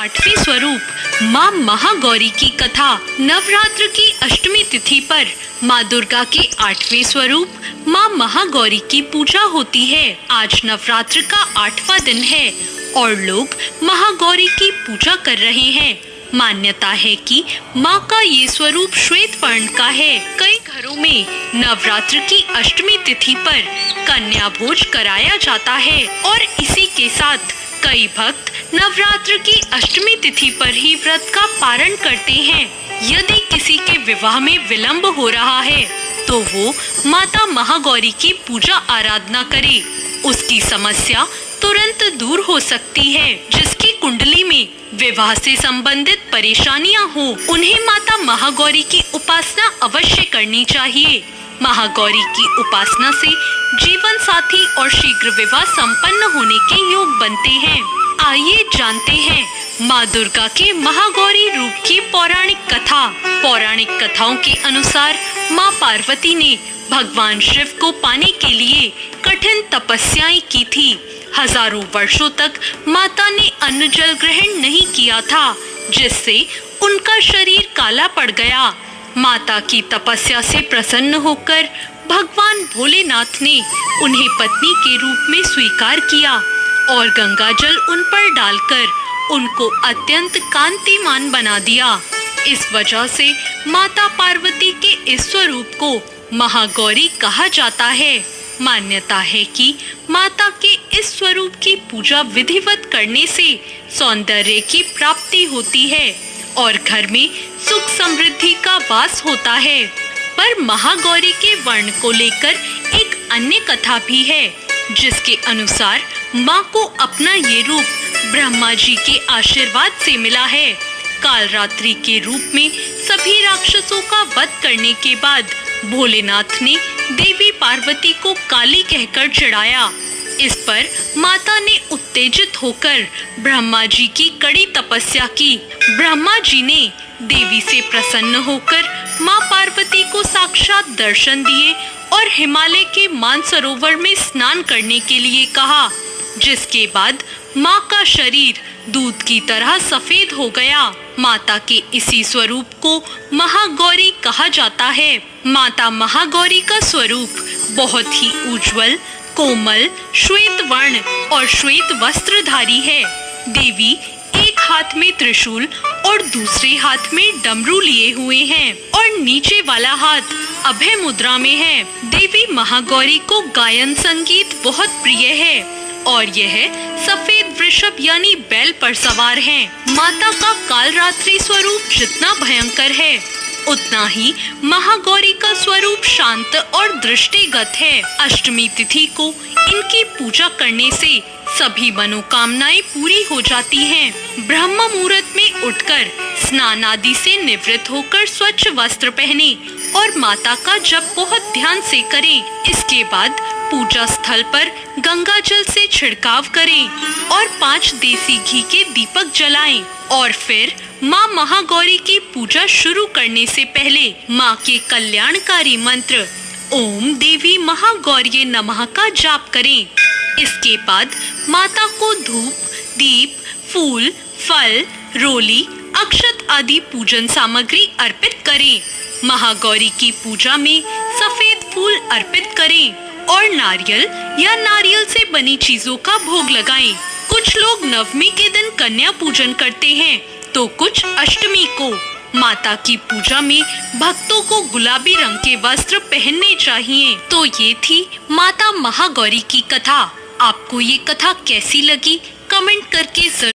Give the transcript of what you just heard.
आठवें स्वरूप माँ महागौरी की कथा। नवरात्र की अष्टमी तिथि पर माँ दुर्गा के आठवें स्वरूप माँ महागौरी की पूजा होती है। आज नवरात्र का 8वां दिन है और लोग महागौरी की पूजा कर रहे हैं। मान्यता है कि माँ का ये स्वरूप श्वेत वर्ण का है। कई घरों में नवरात्र की अष्टमी तिथि पर कन्या भोज कराया जाता है और इसी के साथ कई भक्त नवरात्र की अष्टमी तिथि पर ही व्रत का पारण करते हैं। यदि किसी के विवाह में विलंब हो रहा है तो वो माता महागौरी की पूजा आराधना करे, उसकी समस्या तुरंत दूर हो सकती है। जिसकी कुंडली में विवाह से संबंधित परेशानियां हो, उन्हें माता महागौरी की उपासना अवश्य करनी चाहिए। महागौरी की उपासना से जीवन साथी और शीघ्र विवाह संपन्न होने के योग बनते हैं। आइए जानते हैं माँ दुर्गा के महागौरी रूप की पौराणिक कथा। पौराणिक कथाओं के अनुसार माँ पार्वती ने भगवान शिव को पाने के लिए कठिन तपस्याएं की थी। हजारों वर्षों तक माता ने अन्न जल ग्रहण नहीं किया था, जिससे उनका शरीर काला पड़ गया। माता की तपस्या से प्रसन्न होकर भगवान भोलेनाथ ने उन्हें पत्नी के रूप में स्वीकार किया और गंगा जल उन पर डालकर उनको अत्यंत कांतिमान बना दिया। इस वजह से माता पार्वती के इस स्वरूप को महागौरी कहा जाता है। मान्यता है कि माता के इस स्वरूप की पूजा विधिवत करने से सौंदर्य की प्राप्ति होती है और घर में सुख समृद्धि का वास होता है। पर महागौरी के वर्ण को लेकर एक अन्य कथा भी है, जिसके अनुसार माँ को अपना ये रूप ब्रह्मा जी के आशीर्वाद से मिला है। कालरात्रि के रूप में सभी राक्षसों का वध करने के बाद भोलेनाथ ने देवी पार्वती को काली कहकर चिढ़ाया। इस पर माता ने उत्तेजित होकर ब्रह्मा जी की कड़ी तपस्या की। ब्रह्मा जी ने देवी से प्रसन्न होकर माँ पार्वती को साक्षात दर्शन दिए और हिमालय के मानसरोवर में स्नान करने के लिए कहा, जिसके बाद माँ का शरीर दूध की तरह सफेद हो गया। माता के इसी स्वरूप को महागौरी कहा जाता है। माता महागौरी का स्वरूप बहुत ही उज्जवल, कोमल, श्वेत वर्ण और श्वेत वस्त्रधारी है। देवी एक हाथ में त्रिशूल और दूसरे हाथ में डमरू लिए हुए हैं और नीचे वाला हाथ अभय मुद्रा में है। देवी महागौरी को गायन संगीत बहुत प्रिय है और यह सफेद वृषभ यानी बैल पर सवार हैं। माता का कालरात्रि स्वरूप जितना भयंकर है, उतना ही महागौरी का स्वरूप शांत और दृष्टिगत है। अष्टमी तिथि को इनकी पूजा करने से सभी मनोकामनाएं पूरी हो जाती हैं। ब्रह्म मुहूर्त में उठकर स्नान आदि से निवृत्त होकर स्वच्छ वस्त्र पहने और माता का जप बहुत ध्यान से करें। इसके बाद पूजा स्थल पर गंगा जल से छिड़काव करें और 5 देसी घी के दीपक जलाएं और फिर माँ महागौरी की पूजा शुरू करने से पहले माँ के कल्याणकारी मंत्र ओम देवी महागौर्ये नमः का जाप करें। इसके बाद माता को धूप, दीप, फूल, फल, रोली, अक्षत आदि पूजन सामग्री अर्पित करें। महागौरी की पूजा में सफेद फूल अर्पित करें और नारियल या नारियल से बनी चीजों का भोग लगाएं। कुछ लोग नवमी के दिन कन्या पूजन करते हैं तो कुछ अष्टमी को। माता की पूजा में भक्तों को गुलाबी रंग के वस्त्र पहनने चाहिए। तो ये थी माता महागौरी की कथा। आपको ये कथा कैसी लगी कमेंट करके जरूर